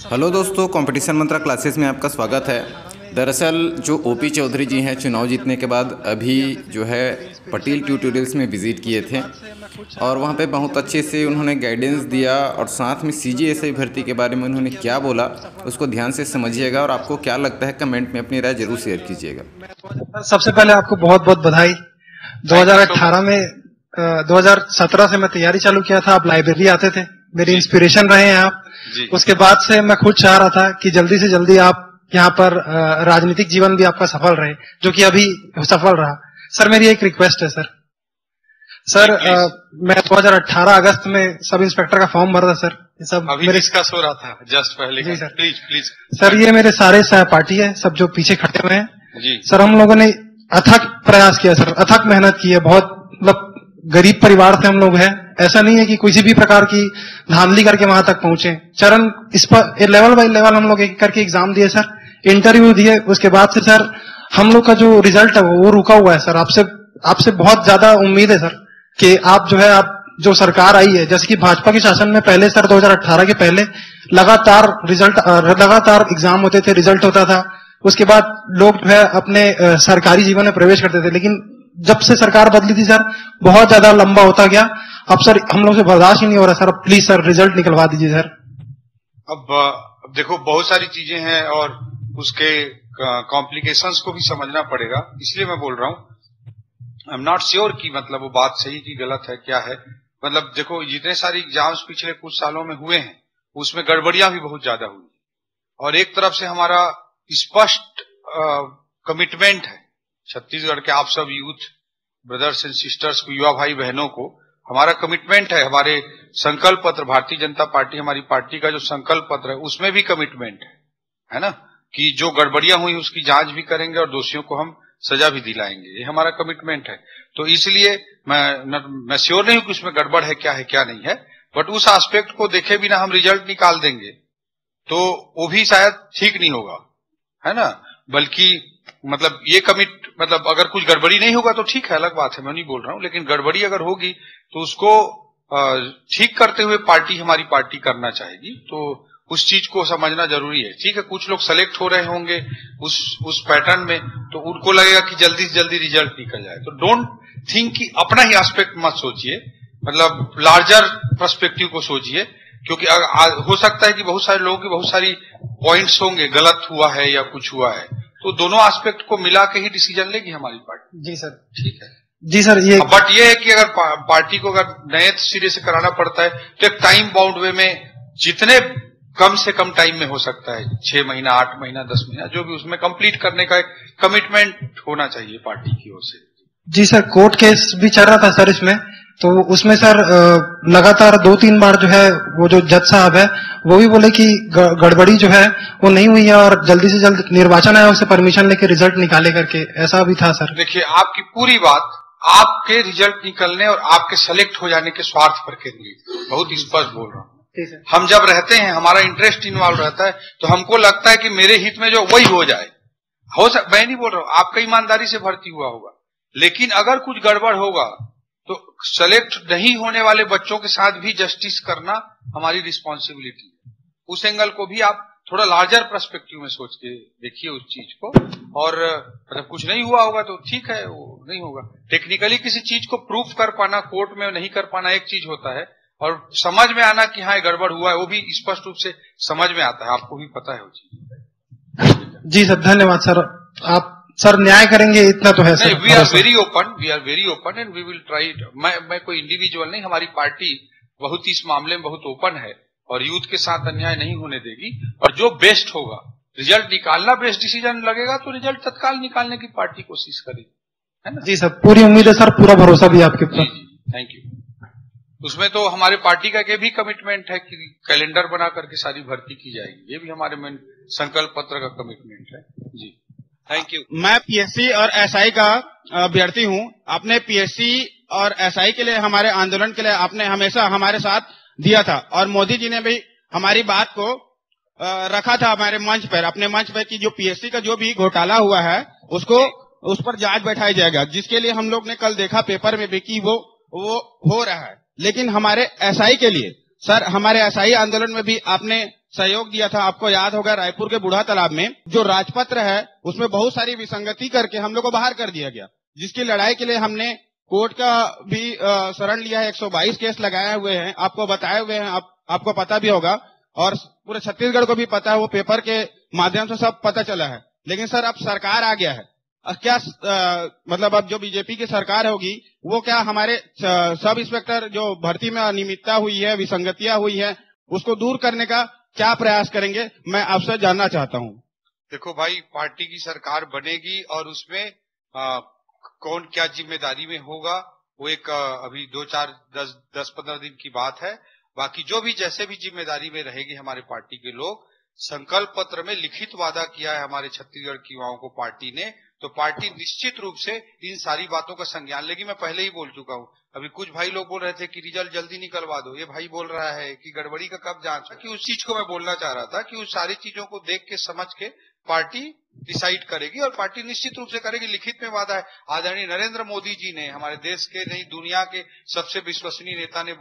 Hello दोस्तों, competition मंत्रा classes में आपका स्वागत है। दरअसल जो ओपी चौधरी जी हैं, चुनाव जीतने के बाद अभी जो है पटेल ट्यूटोरियल्स में विज़िट किए थे और वहाँ पे बहुत अच्छे से उन्होंने गाइडेंस दिया और साथ में सीजीएसआई भर्ती के बारे में उन्होंने क्या बोला उसको ध्यान से समझिएगा और आपको क्या लगता है कमेंट में अपनी राय जरूर शेयर कीजिएगा। सबसे पहले आपको बहुत बहुत बधाई। 2018 में 2017 से मैं तैयारी चालू किया था, आप लाइब्रेरी आते थे, मेरी इंस्पिरेशन रहे हैं आप। उसके बाद से मैं खुद चाह रहा था कि जल्दी से जल्दी आप यहाँ पर राजनीतिक जीवन भी आपका सफल रहे, जो कि अभी सफल रहा। सर मेरी एक रिक्वेस्ट है सर मैं 2018 अगस्त में सब इंस्पेक्टर का फॉर्म भरा था सर। ये सब अभी मेरे डिस्कस हो रहा था जस्ट पहले। जी सर, प्लीज सर ये मेरे सारे सहपाठी है, सब जो पीछे खड़े हुए हैं जी सर। हम लोगों ने अथक प्रयास किया सर, अथक मेहनत की है, बहुत मतलब गरीब परिवार से हम लोग हैं। ऐसा नहीं है कि किसी भी प्रकार की धांधली करके वहां तक पहुंचे। चरण इस पर लेवल बाय लेवल हम लोग एक करके एग्जाम दिए सर, इंटरव्यू दिए। उसके बाद से सर हम लोग का जो रिजल्ट है वो रुका हुआ है सर। आपसे बहुत ज्यादा उम्मीद है सर कि आप जो है, आप जो सरकार आई है, जैसे कि भाजपा के शासन में पहले सर 2018 के पहले लगातार एग्जाम होते थे, रिजल्ट होता था। उसके बाद लोग जो है अपने सरकारी जीवन में प्रवेश करते थे। लेकिन जब से सरकार बदली थी सर, बहुत ज्यादा लंबा होता गया। अब सर हम लोग से बर्दाश्त ही नहीं हो रहा सर। प्लीज सर रिजल्ट निकलवा दीजिए सर। अब देखो बहुत सारी चीजें हैं और उसके कॉम्प्लिकेशंस को भी समझना पड़ेगा, इसलिए मैं बोल रहा हूँ। आई एम नॉट श्योर कि मतलब वो बात सही की गलत है क्या है। मतलब देखो जितने सारे एग्जाम्स पिछले कुछ सालों में हुए हैं उसमें गड़बड़ियां भी बहुत ज्यादा हुई और एक तरफ से हमारा स्पष्ट कमिटमेंट है छत्तीसगढ़ के आप सब यूथ ब्रदर्स एंड सिस्टर्स को, युवा भाई बहनों को हमारा कमिटमेंट है। हमारे संकल्प पत्र, भारतीय जनता पार्टी हमारी पार्टी का जो संकल्प पत्र है उसमें भी कमिटमेंट है ना, कि जो गड़बड़ियां हुई उसकी जांच भी करेंगे और दोषियों को हम सजा भी दिलाएंगे। ये हमारा कमिटमेंट है। तो इसलिए मैं श्योर नहीं हूं कि उसमें गड़बड़ है क्या नहीं है, बट उस एस्पेक्ट को देखे बिना हम रिजल्ट निकाल देंगे तो वो भी शायद ठीक नहीं होगा, है ना। बल्कि मतलब अगर कुछ गड़बड़ी नहीं होगा तो ठीक है, अलग बात है, मैं नहीं बोल रहा हूं। लेकिन गड़बड़ी अगर होगी तो उसको ठीक करते हुए हमारी पार्टी करना चाहेगी। तो उस चीज को समझना जरूरी है। ठीक है, कुछ लोग सेलेक्ट हो रहे होंगे उस पैटर्न में, तो उनको लगेगा कि जल्दी से जल्दी रिजल्ट निकल जाए। तो डोंट थिंक कि अपना ही एस्पेक्ट मत सोचिए, मतलब लार्जर पर्सपेक्टिव को सोचिए। क्योंकि हो सकता है कि बहुत सारे लोगों की बहुत सारी पॉइंट्स होंगे, गलत हुआ है या कुछ हुआ है, तो दोनों एस्पेक्ट को मिला के ही डिसीजन लेगी हमारी पार्टी। जी सर, ठीक है जी सर। बट ये है कि अगर पार्टी को अगर नए सिरे से कराना पड़ता है तो एक टाइम बाउंड वे में, जितने कम से कम टाइम में हो सकता है, 6 महीना, 8 महीना, 10 महीना, जो भी, उसमें कंप्लीट करने का एक कमिटमेंट होना चाहिए पार्टी की ओर से। जी सर, कोर्ट केस भी चल रहा था सर इसमें, तो उसमें सर लगातार 2-3 बार जो है वो जो जज साहब है वो भी बोले कि गड़बड़ी जो है वो नहीं हुई है और जल्दी से जल्द निर्वाचन आयोग से परमिशन लेके रिजल्ट निकाले करके, ऐसा भी था सर। देखिए, आपकी पूरी बात आपके रिजल्ट निकलने और आपके सेलेक्ट हो जाने के स्वार्थ पर केंद्रित, बहुत स्पष्ट बोल रहा हूँ। हम जब रहते हैं, हमारा इंटरेस्ट इन्वॉल्व रहता है, तो हमको लगता है कि मेरे हित में जो वही हो जाए। मैं नहीं बोल रहा हूं, आपका ईमानदारी से भर्ती हुआ होगा, लेकिन अगर कुछ गड़बड़ होगा तो सेलेक्ट नहीं होने वाले बच्चों के साथ भी जस्टिस करना हमारी रिस्पॉन्सिबिलिटी है। उस एंगल को भी आप थोड़ा लार्जर पर्सपेक्टिव में सोच के देखिए उस चीज को। और मतलब कुछ नहीं हुआ होगा तो ठीक है, वो नहीं होगा। टेक्निकली किसी चीज को प्रूफ कर पाना, कोर्ट में नहीं कर पाना एक चीज होता है, और समझ में आना कि हाँ ये गड़बड़ हुआ है वो भी स्पष्ट रूप से समझ में आता है। आपको भी पता है वो चीज। जी सर, धन्यवाद सर। आप सर न्याय करेंगे इतना तो है sir. We are very open and we will try. मैं कोई इंडिविजुअल नहीं, हमारी पार्टी बहुत ही इस मामले में बहुत ओपन है और यूथ के साथ अन्याय नहीं होने देगी। और जो बेस्ट होगा, रिजल्ट निकालना बेस्ट डिसीजन लगेगा तो रिजल्ट तत्काल निकालने की पार्टी कोशिश करेगी, है ना। जी सर, पूरी उम्मीद है सर, पूरा भरोसा भी आपके ऊपर। Thank you. उसमें तो हमारे पार्टी का भी कमिटमेंट है कि कैलेंडर बना करके सारी भर्ती की जाएगी। ये भी हमारे मेन संकल्प पत्र का कमिटमेंट है। जी थैंक यू। मैं पीएससी और एसआई का अभ्यर्थी हूं। आपने पीएससी और एसआई के लिए, हमारे आंदोलन के लिए आपने हमेशा हमारे साथ दिया था और मोदी जी ने भी हमारी बात को रखा था हमारे मंच पर, अपने मंच पर, कि जो पीएससी का जो भी घोटाला हुआ है उसको उस पर जांच बैठाई जाएगा, जिसके लिए हम लोग ने कल देखा पेपर में भी कि वो हो रहा है। लेकिन हमारे एसआई के लिए सर, हमारे एसआई आंदोलन में भी आपने सहयोग दिया था। आपको याद होगा रायपुर के बूढ़ा तालाब में जो राजपत्र है उसमें बहुत सारी विसंगति करके हम लोग को बाहर कर दिया गया, जिसकी लड़ाई के लिए हमने कोर्ट का भी शरण लिया है। 122 केस लगाए हुए हैं, आपको बताए हुए हैं, आपको पता भी होगा और पूरे छत्तीसगढ़ को भी पता है, वो पेपर के माध्यम से सब पता चला है। लेकिन सर अब सरकार आ गया है, क्या मतलब अब जो बीजेपी की सरकार होगी वो क्या हमारे सब इंस्पेक्टर जो भर्ती में अनियमितता हुई है, विसंगतियां हुई है, उसको दूर करने का क्या प्रयास करेंगे, मैं आपसे जानना चाहता हूं। देखो भाई, पार्टी की सरकार बनेगी और उसमें कौन क्या जिम्मेदारी में होगा वो एक अभी 10-15 दिन की बात है। बाकी जो भी जैसे भी जिम्मेदारी में रहेगी हमारे पार्टी के लोग, संकल्प पत्र में लिखित वादा किया है हमारे छत्तीसगढ़ की युवाओं को पार्टी ने, तो पार्टी निश्चित रूप से इन सारी बातों का संज्ञान लेगी। मैं पहले ही बोल चुका हूं। अभी कुछ भाई लोग बोल रहे थे कि रिजल्ट जल्दी निकलवा दो, ये भाई बोल रहा है कि गड़बड़ी का कब जांच, कि उस चीज को मैं बोलना चाह रहा था कि उस सारी चीजों को देख के समझ के पार्टी डिसाइड करेगी और पार्टी निश्चित रूप से करेगी। लिखित में वादा है। आदरणीय नरेंद्र मोदी जी ने, हमारे देश के नहीं दुनिया के सबसे विश्वसनीय नेता ने